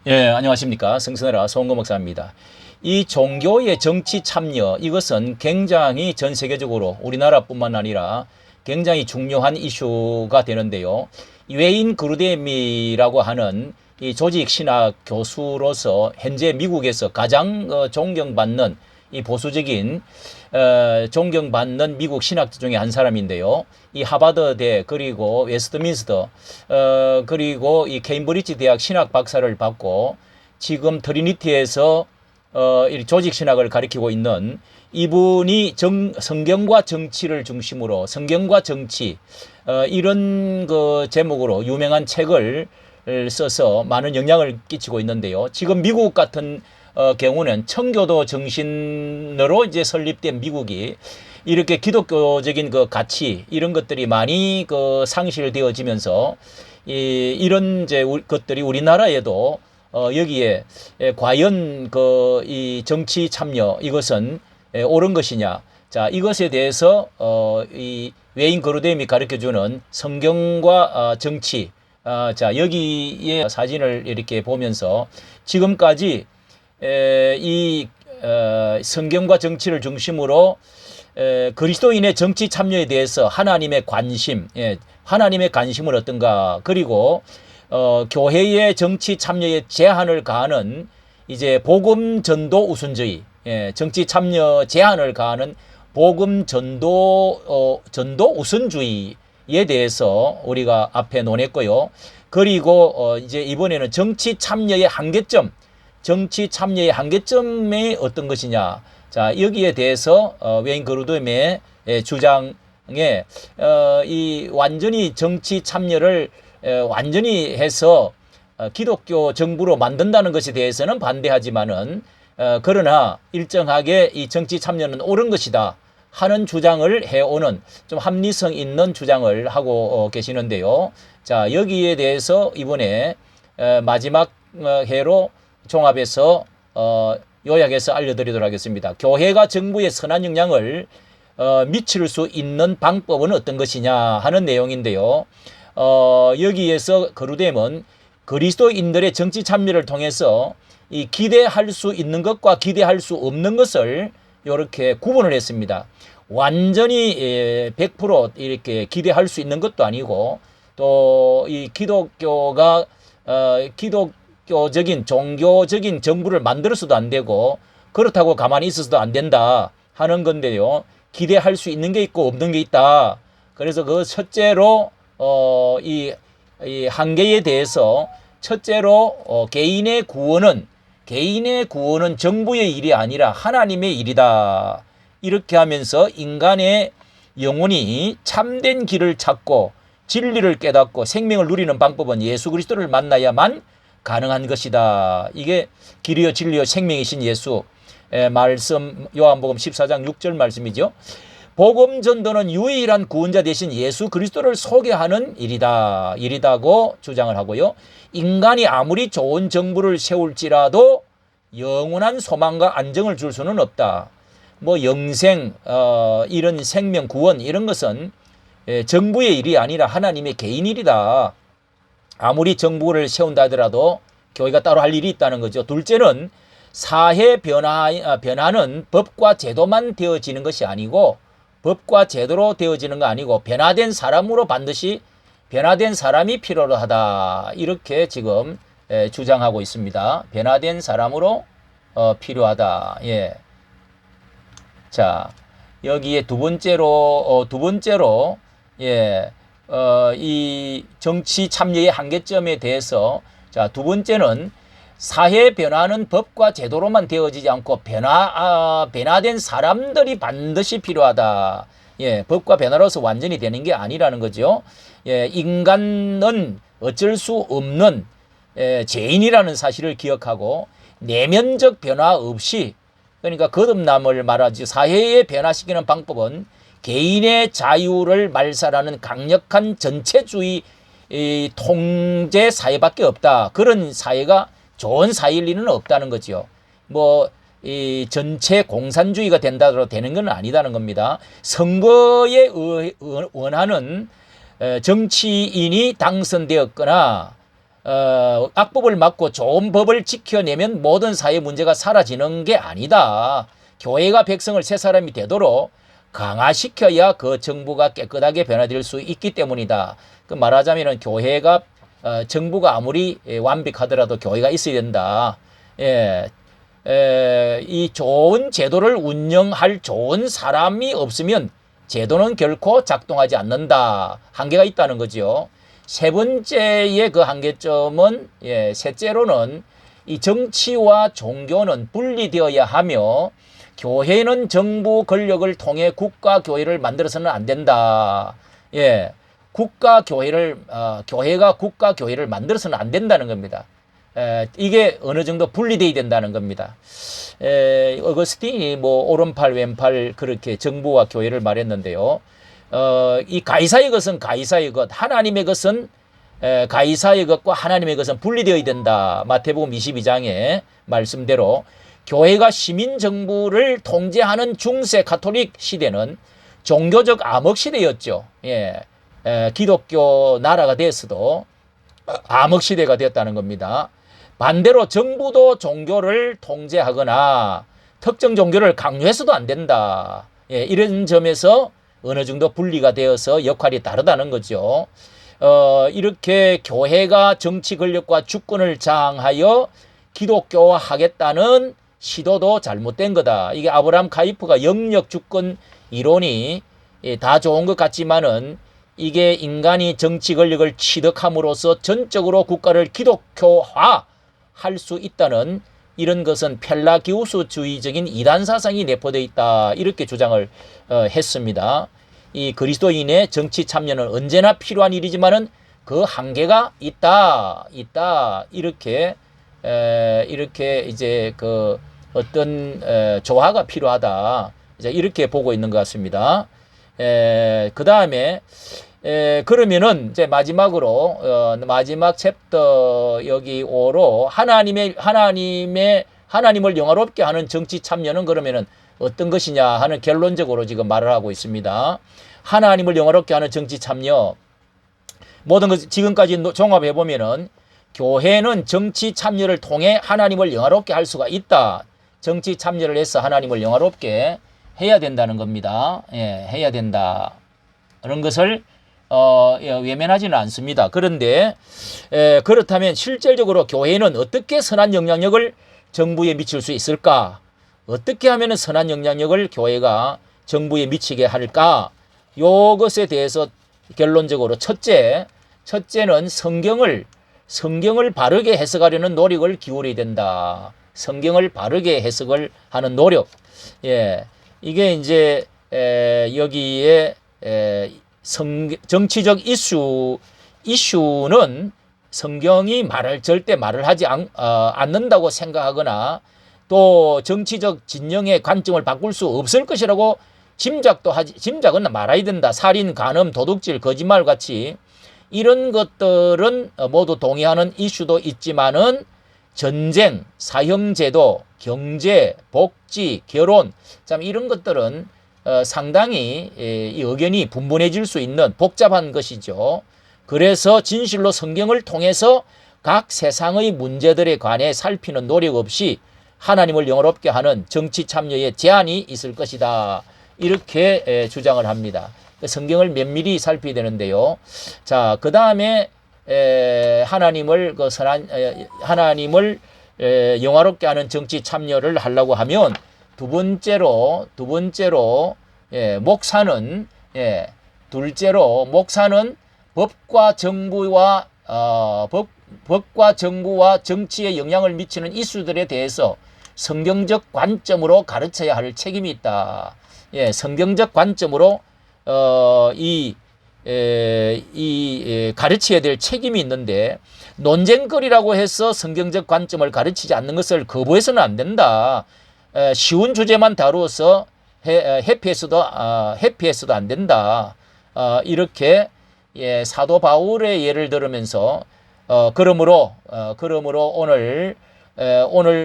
예, 안녕하십니까. 성선해라 송은거 목사입니다. 이 종교의 정치 참여, 이것은 굉장히 전 세계적으로 우리나라뿐만 아니라 굉장히 중요한 이슈가 되는데요. 웨인 그루뎀이라고 하는 이 조직 신학 교수로서 현재 미국에서 가장 존경받는 이 보수적인 존경받는 미국 신학자 중에 한 사람인데요. 이 하버드대 그리고 웨스트민스터 그리고 이 케임브리지 대학 신학 박사를 받고 지금 트리니티에서 이 조직 신학을 가리키고 있는 이분이 성경과 정치를 중심으로 성경과 정치 이런 그 제목으로 유명한 책을 써서 많은 영향을 끼치고 있는데요. 지금 미국 같은 경우는 청교도 정신으로 이제 설립된 미국이 이렇게 기독교적인 그 가치 이런 것들이 많이 그 상실되어지면서 이런 이제 것들이 우리나라에도 여기에 과연 그 이 정치 참여 이것은 옳은 것이냐? 자, 이것에 대해서 이 웨인 그루뎀이 가르쳐주는 성경과 정치 자, 여기에 사진을 이렇게 보면서 지금까지 이 성경과 정치를 중심으로 그리스도인의 정치 참여에 대해서 하나님의 관심, 하나님의 관심은 어떤가? 그리고 교회의 정치 참여에 제한을 가하는 이제 복음 전도 우선주의, 정치 참여 제한을 가하는 복음 전도 우선주의에 대해서 우리가 앞에 논했고요. 그리고 이제 이번에는 정치 참여의 한계점. 정치 참여의 한계점이 어떤 것이냐. 자, 여기에 대해서 웨인 그루뎀의 주장에 이 완전히 정치 참여를 완전히 해서 기독교 정부로 만든다는 것에 대해서는 반대하지만은 그러나 일정하게 이 정치 참여는 옳은 것이다 하는 주장을 해오는 좀 합리성 있는 주장을 하고 계시는데요. 자, 여기에 대해서 이번에 마지막 회로 종합해서 요약해서 알려드리도록 하겠습니다. 교회가 정부에 선한 영향을 미칠 수 있는 방법은 어떤 것이냐 하는 내용인데요. 여기에서 그루뎀은 그리스도인들의 정치 참여를 통해서 이 기대할 수 있는 것과 기대할 수 없는 것을 이렇게 구분을 했습니다. 완전히 100% 이렇게 기대할 수 있는 것도 아니고 또 이 기독교가 기독교적인 종교적인 정부를 만들어서도 안 되고 그렇다고 가만히 있어서도 안 된다 하는 건데요. 기대할 수 있는 게 있고 없는 게 있다. 그래서 그 첫째로 이 한계에 대해서 첫째로 개인의 구원은 정부의 일이 아니라 하나님의 일이다. 이렇게 하면서 인간의 영혼이 참된 길을 찾고 진리를 깨닫고 생명을 누리는 방법은 예수 그리스도를 만나야만 가능한 것이다. 이게 길이요 진리요 생명이신 예수 말씀 요한복음 14장 6절 말씀이죠. 복음 전도는 유일한 구원자 되신 예수 그리스도를 소개하는 일이다고 주장을 하고요. 인간이 아무리 좋은 정부를 세울지라도 영원한 소망과 안정을 줄 수는 없다. 뭐 영생, 이런 생명 구원 이런 것은 정부의 일이 아니라 하나님의 개인 일이다. 아무리 정부를 세운다 하더라도 교회가 따로 할 일이 있다는 거죠. 둘째는 사회 변화는 법과 제도만 되어지는 것이 아니고 법과 제도로 되어지는 거 아니고 변화된 사람으로 반드시 변화된 사람이 필요하다. 이렇게 지금 주장하고 있습니다. 변화된 사람으로 필요하다. 예. 자, 여기에 두 번째로 예. 이 정치 참여의 한계점에 대해서 자, 두 번째는 사회 변화는 법과 제도로만 되어지지 않고 변화된 사람들이 반드시 필요하다. 예, 법과 변화로서 완전히 되는 게 아니라는 거죠. 예, 인간은 어쩔 수 없는 죄인이라는 사실을 기억하고 내면적 변화 없이 그러니까 거듭남을 말하지 사회에 변화시키는 방법은 개인의 자유를 말살하는 강력한 전체주의 통제 사회밖에 없다. 그런 사회가 좋은 사회일 리는 없다는 거죠. 뭐 이 전체 공산주의가 된다고 되는 건 아니다는 겁니다. 선거에 원하는 정치인이 당선되었거나 악법을 막고 좋은 법을 지켜내면 모든 사회 문제가 사라지는 게 아니다. 교회가 백성을 새 사람이 되도록 강화시켜야 그 정부가 깨끗하게 변화될 수 있기 때문이다. 그 말하자면은 교회가 정부가 아무리 완벽하더라도 교회가 있어야 된다. 예, 이 좋은 제도를 운영할 좋은 사람이 없으면 제도는 결코 작동하지 않는다. 한계가 있다는 거죠. 세 번째의 그 한계점은 셋째로는 이 정치와 종교는 분리되어야 하며 교회는 정부 권력을 통해 국가 교회를 만들어서는 안 된다. 국가 교회를 교회가 국가 교회를 만들어서는 안 된다는 겁니다. 이게 어느 정도 분리되어야 된다는 겁니다. 어거스틴이 뭐 오른팔 왼팔 그렇게 정부와 교회를 말했는데요. 이 가이사의 것은 가이사의 것, 하나님의 것은 가이사의 것과 하나님의 것은 분리되어야 된다. 마태복음 22장의 말씀대로 교회가 시민 정부를 통제하는 중세 가톨릭 시대는 종교적 암흑 시대였죠. 기독교 나라가 됐어도 암흑 시대가 되었다는 겁니다. 반대로 정부도 종교를 통제하거나 특정 종교를 강요해서도 안 된다. 이런 점에서 어느 정도 분리가 되어서 역할이 다르다는 거죠. 이렇게 교회가 정치 권력과 주권을 장악하여 기독교화하겠다는 시도도 잘못된 거다. 이게 아브라함 카이프가 영역 주권 이론이 다 좋은 것 같지만은 이게 인간이 정치 권력을 취득함으로써 전적으로 국가를 기독교화 할 수 있다는 이런 것은 펠라기우스주의적인 이단 사상이 내포되어 있다. 이렇게 주장을 했습니다. 이 그리스도인의 정치 참여는 언제나 필요한 일이지만은 그 한계가 있다. 이렇게 이제 그 어떤 조화가 필요하다. 이제 이렇게 보고 있는 것 같습니다. 그 다음에 그러면은 이제 마지막으로 마지막 챕터 여기 5로 하나님을 영화롭게 하는 정치 참여는 그러면은 어떤 것이냐 하는 결론적으로 지금 말을 하고 있습니다. 하나님을 영화롭게 하는 정치 참여 모든 것 지금까지 종합해 보면은 교회는 정치 참여를 통해 하나님을 영화롭게 할 수가 있다. 정치 참여를 해서 하나님을 영화롭게 해야 된다는 겁니다. 해야 된다. 그런 것을 외면하지는 않습니다. 그런데 그렇다면 실질적으로 교회는 어떻게 선한 영향력을 정부에 미칠 수 있을까? 어떻게 하면 선한 영향력을 교회가 정부에 미치게 할까? 이것에 대해서 결론적으로 첫째는 성경을 바르게 해석하려는 노력을 기울여야 된다. 성경을 바르게 해석을 하는 노력. 이게 이제 여기에 정치적 이슈는 성경이 절대 말을 하지 않는다고 생각하거나 또 정치적 진영의 관점을 바꿀 수 없을 것이라고 짐작은 말아야 된다. 살인, 간음, 도둑질, 거짓말 같이 이런 것들은 모두 동의하는 이슈도 있지만은 전쟁, 사형제도, 경제, 복지, 결혼 참 이런 것들은 상당히 이 의견이 분분해질 수 있는 복잡한 것이죠. 그래서 진실로 성경을 통해서 각 세상의 문제들에 관해 살피는 노력 없이 하나님을 영화롭게 하는 정치 참여에 제한이 있을 것이다. 이렇게 주장을 합니다. 성경을 면밀히 살펴야 되는데요. 자, 그 다음에 하나님을 영화롭게 하는 정치 참여를 하려고 하면 두 번째로 목사는 법과 정부와 정치에 영향을 미치는 이슈들에 대해서 성경적 관점으로 가르쳐야 할 책임이 있다. 성경적 관점으로 가르쳐야 될 책임이 있는데 논쟁거리라고 해서 성경적 관점을 가르치지 않는 것을 거부해서는 안 된다. 쉬운 주제만 다루어서 회피해서도 안 된다. 이렇게 사도 바울의 예를 들으면서 그러므로 오늘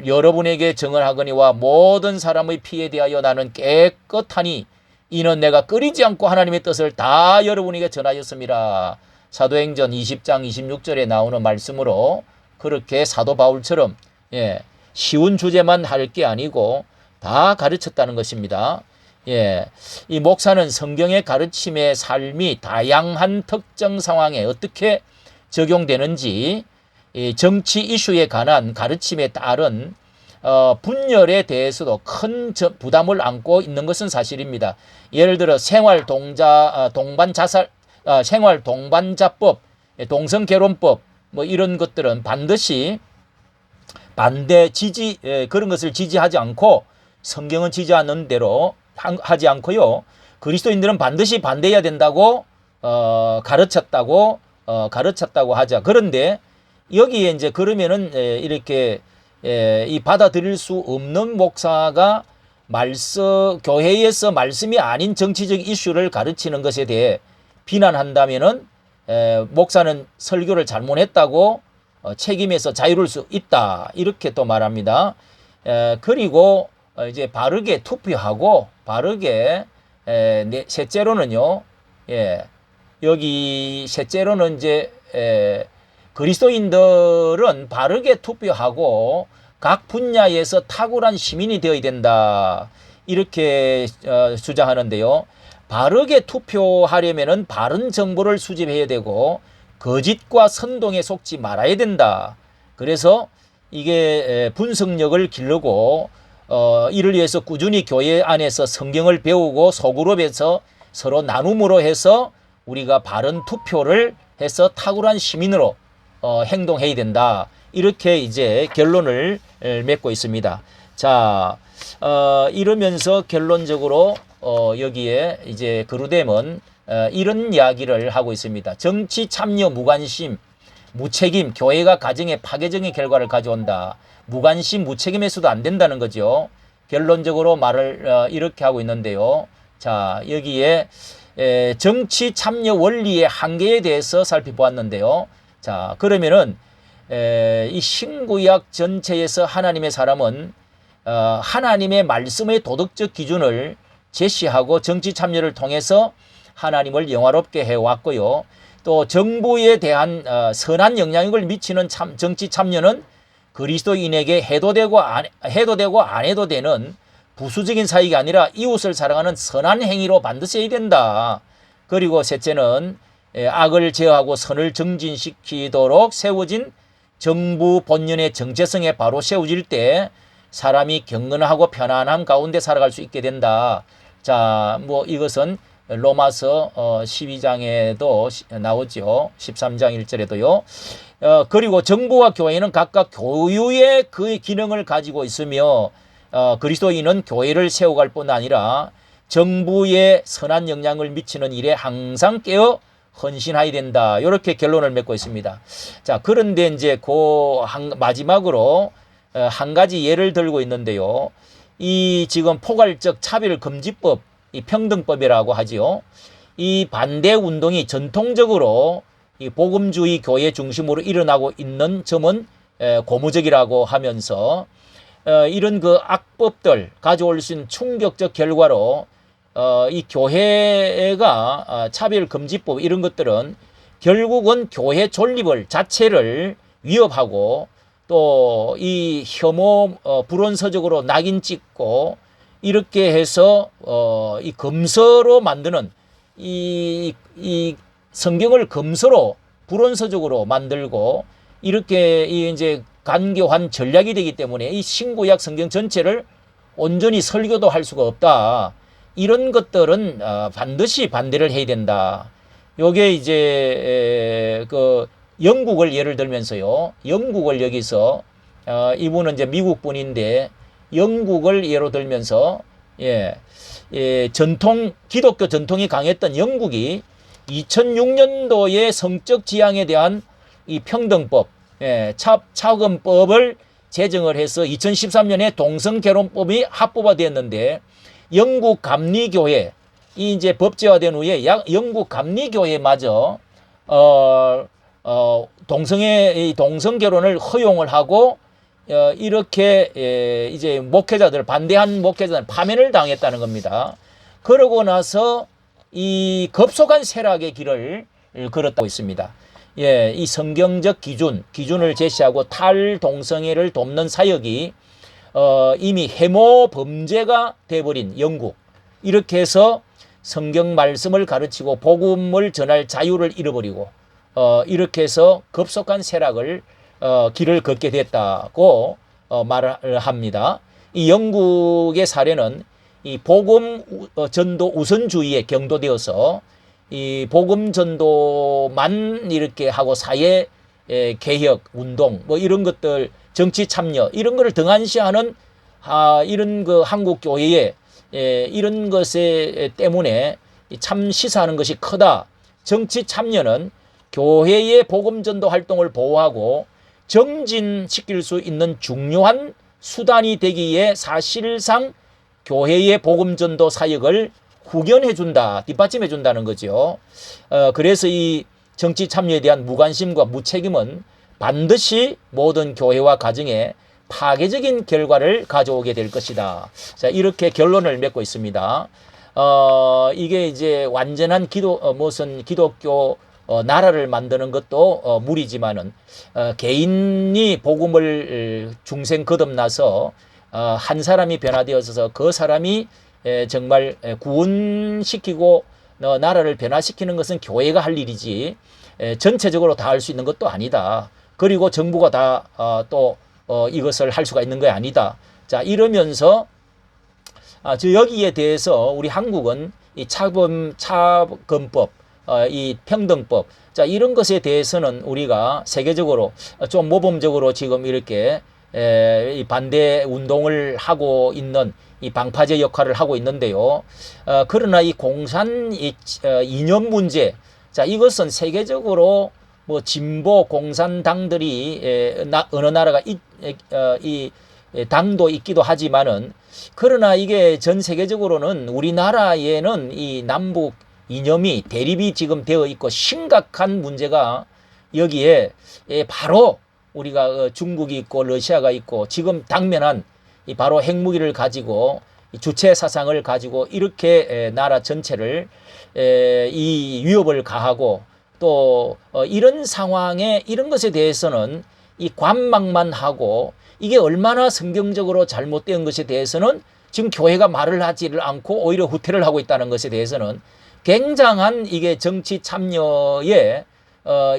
여러분에게 증언하거니와 모든 사람의 피에 대하여 나는 깨끗하니 이는 내가 끓이지 않고 하나님의 뜻을 다 여러분에게 전하였습니다. 사도행전 20장 26절에 나오는 말씀으로 그렇게 사도 바울처럼 쉬운 주제만 할 게 아니고 다 가르쳤다는 것입니다. 이 목사는 성경의 가르침의 삶이 다양한 특정 상황에 어떻게 적용되는지 정치 이슈에 관한 가르침에 따른 분열에 대해서도 큰 부담을 안고 있는 것은 사실입니다. 예를 들어 생활 동반자법, 동성결혼법 뭐 이런 것들은 반드시 그런 것을 지지하지 않고 성경은 지지하는 대로 하지 않고요. 그리스도인들은 반드시 반대해야 된다고 가르쳤다고 하자. 그런데 여기에 이제 그러면은 이렇게 이 받아들일 수 없는 목사가 교회에서 말씀이 아닌 정치적 이슈를 가르치는 것에 대해 비난한다면은 목사는 설교를 잘못했다고 책임에서 자유로울 수 있다. 이렇게 또 말합니다. 그리고 이제 바르게 투표하고 바르게 셋째로는요. 여기 셋째로는 이제 그리스도인들은 바르게 투표하고 각 분야에서 탁월한 시민이 되어야 된다. 이렇게 주장하는데요. 바르게 투표하려면은 바른 정보를 수집해야 되고 거짓과 선동에 속지 말아야 된다. 그래서 이게 분석력을 기르고 이를 위해서 꾸준히 교회 안에서 성경을 배우고 소그룹에서 서로 나눔으로 해서 우리가 바른 투표를 해서 탁월한 시민으로 행동해야 된다. 이렇게 이제 결론을 맺고 있습니다. 자, 이러면서 결론적으로 여기에 이제 그루뎀은 이런 이야기를 하고 있습니다. 정치 참여 무관심, 무책임, 교회가 가정에 파괴적인 결과를 가져온다. 무관심, 무책임해서도 안 된다는 거죠. 결론적으로 말을 이렇게 하고 있는데요. 자, 여기에 정치 참여 원리의 한계에 대해서 살펴보았는데요. 자, 그러면은 이 신구약 전체에서 하나님의 사람은 하나님의 말씀의 도덕적 기준을 제시하고 정치 참여를 통해서 하나님을 영화롭게 해왔고요. 또 정부에 대한 선한 영향력을 미치는 정치 참여는 그리스도인에게 해도 되고 안 해도 되는 부수적인 사익이 아니라 이웃을 사랑하는 선한 행위로 반드시 해야 된다. 그리고 셋째는 악을 제어하고 선을 정진시키도록 세워진 정부 본연의 정체성에 바로 세워질 때 사람이 경건하고 편안함 가운데 살아갈 수 있게 된다. 자, 뭐 이것은 로마서 12장에도 나오죠. 13장 1절에도요. 그리고 정부와 교회는 각각 교유의 그 기능을 가지고 있으며 그리스도인은 교회를 세워갈 뿐 아니라 정부에 선한 영향을 미치는 일에 항상 깨어 헌신해야 된다. 이렇게 결론을 맺고 있습니다. 자, 그런데 이제 마지막으로 한 가지 예를 들고 있는데요. 이 지금 포괄적 차별금지법, 이 평등법이라고 하지요. 이 반대 운동이 전통적으로 이 복음주의 교회 중심으로 일어나고 있는 점은 고무적이라고 하면서 이런 그 악법들 가져올 수 있는 충격적 결과로 이 교회가 차별금지법 이런 것들은 결국은 교회 존립을 자체를 위협하고 또 이 혐오 불온서적으로 낙인 찍고 이렇게 해서 이 검서로 만드는 이 성경을 검서로 불온서적으로 만들고 이렇게 이제 간교한 전략이 되기 때문에 이 신구약 성경 전체를 온전히 설교도 할 수가 없다. 이런 것들은 반드시 반대를 해야 된다. 요게 이제 그 영국을 예를 들면서요. 영국을 여기서 이분은 이제 미국 분인데 영국을 예로 들면서 기독교 전통이 강했던 영국이 2006년도에 성적 지향에 대한 이 평등법, 차금법을 제정을 해서 2013년에 동성결혼법이 합법화되었는데 영국 감리교회 이 이제 법제화된 후에 영국 감리교회마저 동성결혼을 허용을 하고 이렇게 이제 반대한 목회자들 파면을 당했다는 겁니다. 그러고 나서 이 급속한 쇠락의 길을 걸었다고 있습니다. 예, 이 성경적 기준을 제시하고 탈동성애를 돕는 사역이 이미 해모 범죄가 돼버린 영국, 이렇게 해서 성경 말씀을 가르치고 복음을 전할 자유를 잃어버리고 이렇게 해서 급속한 쇠락을 길을 걷게 됐다고 말을 합니다. 이 영국의 사례는 이 복음 전도 우선주의에 경도되어서 이 복음 전도만 이렇게 하고 사회 개혁 운동 뭐 이런 것들, 정치 참여 이런 거를 등한시하는 이런 그 한국 교회에 이런 것에 때문에 참 시사하는 것이 크다. 정치 참여는 교회의 복음 전도 활동을 보호하고 정진시킬 수 있는 중요한 수단이 되기에 사실상 교회의 복음 전도 사역을 후견해 준다, 뒷받침해 준다는 거죠. 그래서 이 정치 참여에 대한 무관심과 무책임은 반드시 모든 교회와 가정에 파괴적인 결과를 가져오게 될 것이다. 자, 이렇게 결론을 맺고 있습니다. 이게 이제 완전한 무슨 기독교 나라를 만드는 것도 무리지만은 개인이 복음을 중생 거듭나서 한 사람이 변화되어서 그 사람이 정말 구원시키고 나라를 변화시키는 것은 교회가 할 일이지 전체적으로 다 할 수 있는 것도 아니다. 그리고 정부가 다 또 이것을 할 수가 있는 게 아니다. 자, 이러면서 여기에 대해서 우리 한국은 이 차범법, 이 평등법, 자, 이런 것에 대해서는 우리가 세계적으로 좀 모범적으로 지금 이렇게 이 반대 운동을 하고 있는 이 방파제 역할을 하고 있는데요. 그러나 이 공산 이념 문제, 자, 이것은 세계적으로 뭐 진보 공산당들이 어느 나라가 이 당도 있기도 하지만은, 그러나 이게 전 세계적으로는 우리나라에는 이 남북 이념이 대립이 지금 되어 있고 심각한 문제가 여기에 바로 우리가 중국이 있고 러시아가 있고 지금 당면한 이 바로 핵무기를 가지고 주체 사상을 가지고 이렇게 나라 전체를 이 위협을 가하고 또 이런 상황에 이런 것에 대해서는 이 관망만 하고 이게 얼마나 성경적으로 잘못된 것에 대해서는 지금 교회가 말을 하지를 않고 오히려 후퇴를 하고 있다는 것에 대해서는 굉장한 이게 정치 참여의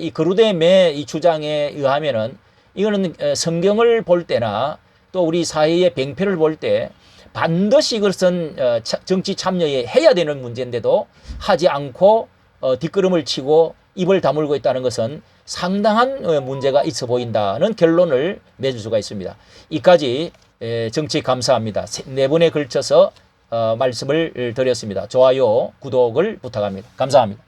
이 그루뎀의 이 주장에 의하면은 이거는 성경을 볼 때나 또 우리 사회의 병폐를 볼 때 반드시 이것은 정치 참여에 해야 되는 문제인데도 하지 않고 뒷걸음을 치고 입을 다물고 있다는 것은 상당한 문제가 있어 보인다는 결론을 맺을 수가 있습니다. 이까지 정치 감사합니다. 4번에 걸쳐서 말씀을 드렸습니다. 좋아요, 구독을 부탁합니다. 감사합니다.